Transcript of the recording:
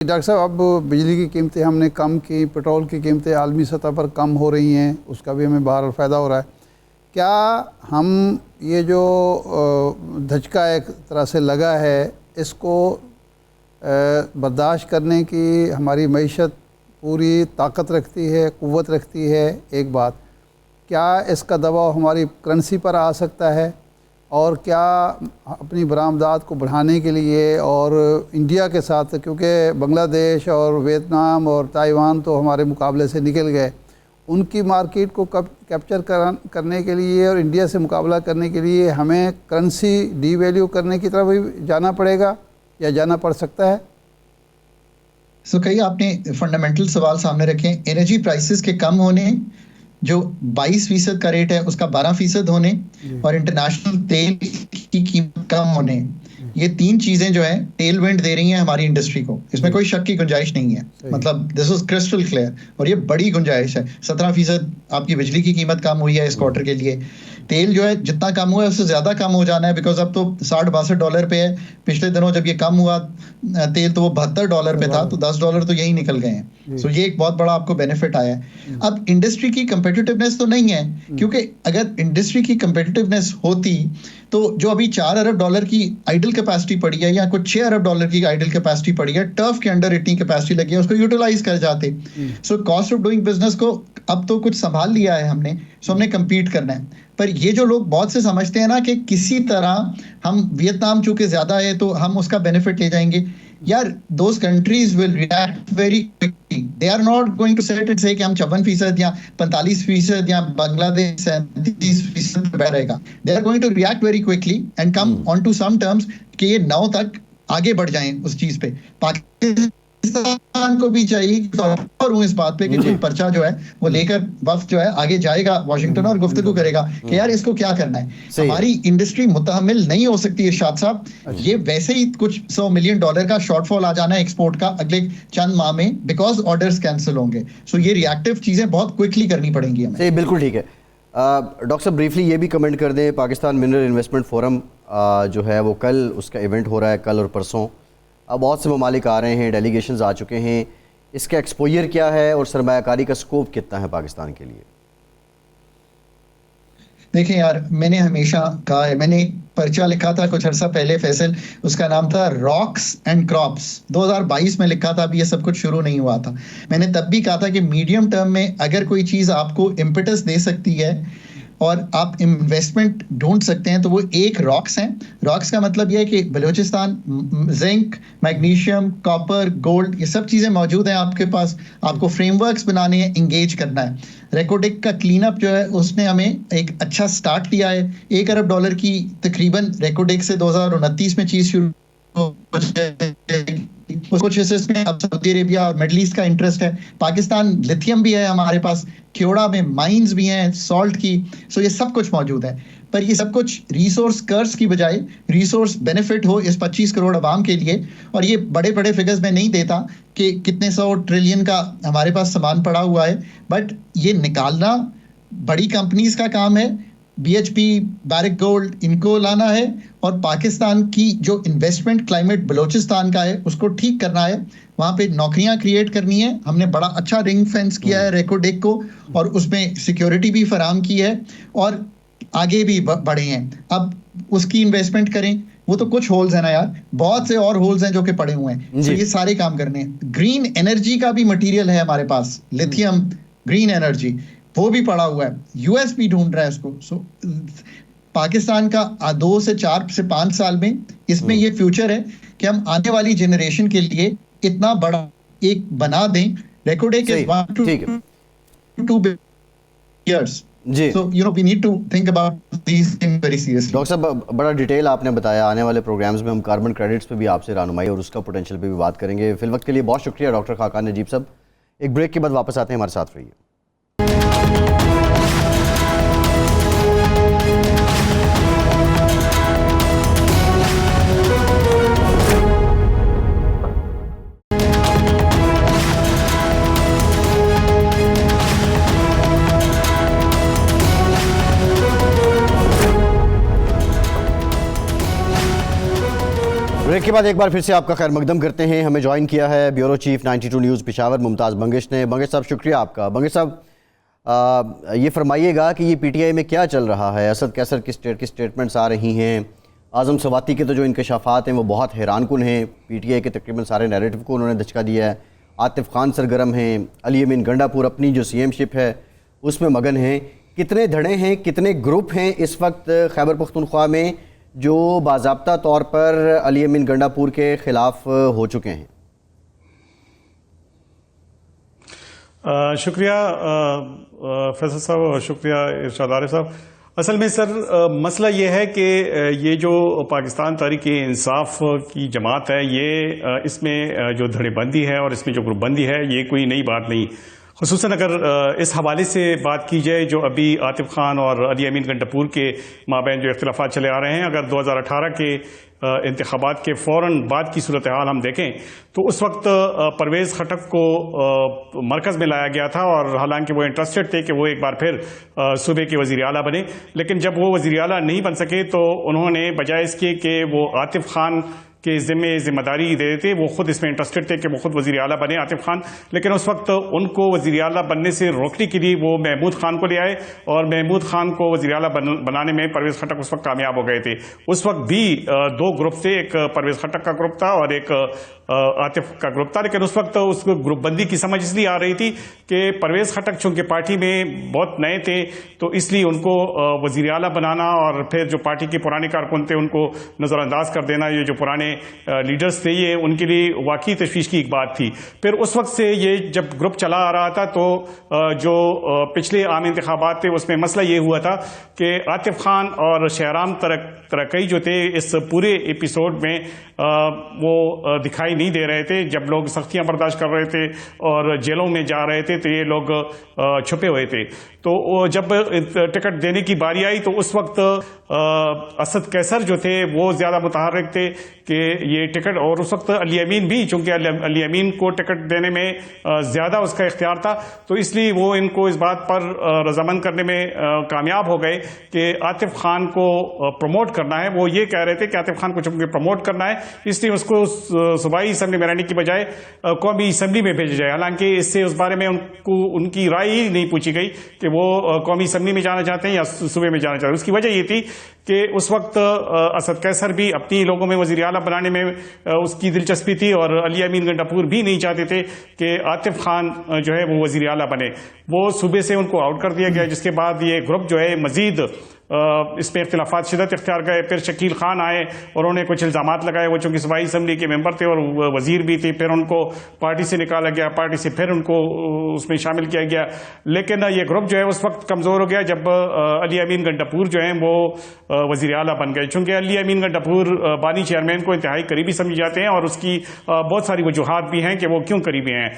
Doctor साहब, अब बिजली की कीमतें हमने कम की, पेट्रोल की कीमतें आलमी सतह पर कम हो रही हैं, उसका भी हमें बाहर फ़ायदा हो रहा है। क्या हम ये जो धचका एक तरह से लगा है, इसको बर्दाश्त करने की हमारी मईशत पूरी ताकत रखती है, क़ुव्वत रखती है? एक बात, क्या इसका दबाव हमारी करेंसी पर आ सकता है? और क्या अपनी बरामदात को बढ़ाने के लिए और इंडिया के साथ, क्योंकि बांग्लादेश और वियतनाम और ताइवान तो हमारे मुकाबले से निकल गए, उनकी मार्केट को कैप्चर करने के लिए और इंडिया से मुकाबला करने के लिए हमें करेंसी डीवैल्यू करने की तरफ भी जाना पड़ेगा या जाना पड़ सकता है? कई आपने फंडामेंटल सवाल सामने रखे। एनर्जी प्राइसेस के कम होने, जो 22% का रेट है उसका 12% होने, और इंटरनेशनल तेल की कीमत कम होने, ये तीन चीजें जो है टेल विंड दे रही हैं हमारी इंडस्ट्री को। इसमें कोई शक की गुंजाइश नहीं है। मतलब दिस इज क्रिस्टल क्लियर, और ये बड़ी गुंजाइश है। 17% आपकी बिजली की कीमत कम हुई है इस क्वार्टर के लिए। तेल जो है जितना कम हुआ है उससे ज्यादा कम हो जाना है, बिकॉज अब तो $60-62 पे है। पिछले दिनों जब ये कम हुआ तेल तो वो $72 पे था, तो $10 तो यही निकल गए हैं। ये एक बहुत बड़ा आपको बेनिफिट आया है। अब इंडस्ट्री की कंपेटिटिवनेस तो नहीं है, क्योंकि अगर इंडस्ट्री की कंपेटिटिवनेस होती तो जो अभी $4 अरब की आइडल कैपेसिटी पड़ी है या कुछ $6 अरब की आइडल कैपेसिटी पड़ी है, टर्फ के अंडर इतनी कैपेसिटी लगी है, उसको यूटिलाइज कर जाते। कॉस्ट ऑफ डूइंग बिजनेस को अब तो कुछ संभाल लिया है हमने, हमने compete करना है। पर ये जो लोग बहुत से समझते हैं ना कि किसी तरह हम वियतनाम चूंकि ज्यादा है तो हम उसका बेनिफिट ले जाएंगे, यार those countries will react very quickly. They are not going to set it से कि हम 56% या 45% या बांग्लादेश 37% पे रहेगा। They are going to react very quickly and come on to some terms कि ये 9 तक आगे बढ़ जाएं उस चीज पे। पाकिस्तान को भी चाहिए और हूँ इस बात पे कि कोई पर्चा जो है वो लेकर वफ्द जो है आगे जाएगा वाशिंगटन और गुफ्तगू करेगा कि यार इसको क्या करना है। हमारी इंडस्ट्री मुतहमिल नहीं हो सकती है शाद साहब, ये वैसे ही कुछ $100 मिलियन का शॉर्टफॉल आ जाना है एक्सपोर्ट का अगले चंद माह में, बिकॉज ऑर्डर्स कैंसिल होंगे। ये रिएक्टिव चीजें बहुत क्विकली करनी पड़ेंगी हमें। बिल्कुल ठीक है। डॉक्टर साहब ब्रीफली ये भी कमेंट कर दें, पाकिस्तान मिनरल इन्वेस्टमेंट फोरम जो है वो कल उसका इवेंट हो रहा है, कल और परसों। अब बहुत से ममालिक आ रहे हैं, डेलीगेशंस आ चुके हैं, इसका एक्सपोजर क्या है और सरमायाकारी का स्कोप कितना है पाकिस्तान के लिए? देखिए यार, मैंने हमेशा कहा है, मैंने एक पर्चा लिखा था कुछ अर्सा पहले फैसल, उसका नाम था रॉक्स एंड क्रॉप्स। 2022 में लिखा था, अभी ये सब कुछ शुरू नहीं हुआ था। मैंने तब भी कहा था कि मीडियम टर्म में अगर कोई चीज़ आपको इम्पेटस दे सकती है और आप इन्वेस्टमेंट ढूंढ सकते हैं तो वो एक रॉक्स हैं। रॉक्स का मतलब ये है कि Balochistan zinc, magnesium, copper, gold, ये सब चीज़ें मौजूद हैं आपके पास। आपको फ्रेमवर्क्स बनाने हैं, इंगेज करना है। रेकोडेक का क्लीन अप जो है उसने हमें एक अच्छा स्टार्ट दिया है। $1 अरब की तकरीबन रेकोडेक से 2029 में चीज़ शुरू कुछ में अब सऊदी अरेबिया और मिडल ईस्ट का इंटरेस्ट है। पाकिस्तान लिथियम भी है हमारे पास, क्योड़ा में माइंस भी हैं सॉल्ट की। ये सब कुछ मौजूद है, पर ये सब कुछ रिसोर्स कर्स की बजाय रिसोर्स बेनिफिट हो इस 25 करोड़ आवाम के लिए। और ये बड़े बड़े फिगर्स में नहीं देता कि कितने 100 ट्रिलियन का हमारे पास सामान पड़ा हुआ है, बट ये निकालना बड़ी कंपनीज का काम है। BHP, बैरिक गोल्ड, इनको लाना है और पाकिस्तान की जो इन्वेस्टमेंट क्लाइमेट बलूचिस्तान का है उसको ठीक करना है। वहाँ पे नौकरियां क्रिएट करनी है। हमने बड़ा अच्छा रिंग फेंस किया है रेकोडेक को, और उसमें सिक्योरिटी भी फराम की है और आगे भी बढ़े हैं। अब उसकी इन्वेस्टमेंट करें। वो तो कुछ होल्स है ना यार, बहुत से और होल्स हैं जो कि पड़े हुए हैं। ये सारे काम करने हैं। ग्रीन एनर्जी का भी मटीरियल है हमारे पास, लिथियम, ग्रीन एनर्जी, वो भी पड़ा हुआ है। US भी ढूंढ रहा है उसको। पाकिस्तान का 2 से 4 से 5 साल में इसमें ये फ्यूचर है कि हम आने वाली जनरेशन के लिए इतना बड़ा एक बना दें। रेकोडेक इज 1 to 2 years जी। we need to think about these things very seriously। Doctor साहब बड़ा डिटेल आपने बताया। आने वाले प्रोग्राम्स में हम कार्बन क्रेडिट्स पे भी आपसे रहनुमाई और उसका पोटेंशियल पे भी बात करेंगे। फिल वक्त के लिए बहुत शुक्रिया डॉक्टर खाकान नजीब साहब। एक ब्रेक के बाद वापस आते हैं, हमारे साथ रहिए। ब्रेक के बाद एक बार फिर से आपका खैर मकदम करते हैं। हमें ज्वाइन किया है bureau chief 92 news Peshawar Mumtaz Bangash ने। बंगिश साहब शुक्रिया आपका। बंगिश साहब ये फरमाइएगा कि ये पीटीआई में क्या चल रहा है? असद कैसर की स्टेटमेंट्स आ रही हैं, आज़म सवाती के तो जो इंकशाफात हैं वो बहुत हैरानकुन हैं। पीटीआई के तकरीबन सारे नैरेटिव को उन्होंने धचका दिया है। आतिफ खान सरगर्म हैं, अली अमीन गंडापुर अपनी जो सीएमशिप है उसमें मगन हैं। कितने धड़े हैं, कितने ग्रुप हैं इस वक्त खैबर पख्तूनख्वा में जो बाज़ाब्ता तौर पर अली अमीन गंडापुर के ख़िलाफ़ हो चुके हैं? शुक्रिया फैसल साहब और शुक्रिया इरशाद आरिफ साहब। असल में सर मसला ये है कि ये जो पाकिस्तान तहरीक इंसाफ की जमात है, ये इसमें जो धड़ेबंदी है और इसमें जो ग्रुपबंदी है ये कोई नई बात नहीं। खुसूसन अगर इस हवाले से बात की जाए जो अभी आतिफ खान और अली अमीन गंडापुर के माबैन जो इख्तिलाफात चले आ रहे हैं, अगर 2018 के इंतखाबात के फ़ौरन बाद की सूरत हाल हम देखें तो उस वक्त परवेज़ खटक को मरकज़ में लाया गया था और हालांकि वो इंटरेस्टेड थे कि वो एक बार फिर सूबे के वज़ीर आला बने, लेकिन जब वो वज़ीर आला नहीं बन सके तो उन्होंने बजाय इसके कि वो आतिफ खान के जिम्मेदारी दे देते, वो खुद इसमें इंटरेस्टेड थे कि वो खुद वज़ीर आला बने आतिफ खान, लेकिन उस वक्त उनको वज़ीर आला बनने से रोकने के लिए वो महमूद खान को ले आए और महमूद खान को वज़ीर आला बनाने में परवेज़ खटक उस वक्त कामयाब हो गए थे। उस वक्त भी दो ग्रुप थे, एक परवेज़ खटक का ग्रुप था और एक आतिफ का ग्रुप था, लेकिन उस वक्त उस ग्रुपबंदी की समझ इसलिए आ रही थी कि परवेज़ खटक चूंकि पार्टी में बहुत नए थे तो इसलिए उनको वज़ीर आला बनाना और फिर जो पार्टी के पुराने कारकुन थे उनको नज़रअंदाज कर देना, ये जो पुराने लीडर्स थे, ये उनके लिए वाकई तशवीश की एक बात थी। फिर उस वक्त से ये जब ग्रुप चला आ रहा था तो जो पिछले आम इंतखाबात थे उसमें मसला ये हुआ था कि आतिफ खान और शहराम तरक्की जो थे इस पूरे एपिसोड में वो दिखाई नहीं दे रहे थे। जब लोग सख्तियां बर्दाश्त कर रहे थे और जेलों में जा रहे थे तो ये लोग छुपे हुए थे। तो जब टिकट देने की बारी आई तो उस वक्त असद कैसर जो थे वो ज़्यादा मुतहर्रिक थे कि ये टिकट, और उस वक्त अली अमीन भी, चूंकि अली अमीन को टिकट देने में ज़्यादा उसका इख्तियार था तो इसलिए वो इनको इस बात पर रजामंद करने में कामयाब हो गए कि आतिफ खान को प्रमोट करना है। वो ये कह रहे थे कि आतिफ खान को चूंकि प्रमोट करना है इसलिए उसको सूबाई असम्बली में रहने की बजाय कौमी असम्बली में भेजा जाए। हालांकि इससे उस बारे में उनकी राय ही नहीं पूछी गई कि वो कौमी असम्बली में जाना चाहते हैं या सूबे में जाना चाहते हैं। उसकी वजह ये थी कि उस वक्त असद कैसर भी अपनी लोगों में वज़ीर आला बनाने में उसकी दिलचस्पी थी और अली अमीन गंडापुर भी नहीं चाहते थे कि आतिफ खान जो है वो वज़ीर आला बने। वो सूबे से उनको आउट कर दिया गया, जिसके बाद ये ग्रुप जो है मजीद इसमें इख्तिलाफात शिदत इख्तियार गए। फिर शकील खान आए और उन्होंने कुछ इल्ज़ामात लगाए, वो चूंकि सूबाई असम्बली के मेंबर थे और वजीर भी थे, फिर उनको पार्टी से निकाला गया, पार्टी से फिर उनको उसमें शामिल किया गया। लेकिन ये ग्रुप जो है उस वक्त कमज़ोर हो गया जब अली अमीन गंडापुर जो हैं वो वज़ीर आला बन गए। चूंकि अली अमीन गंडापुर बानी चेयरमैन को इंतहाई करीबी समझे जाते हैं और उसकी बहुत सारी वजूहात भी हैं कि वो क्यों करीबी हैं।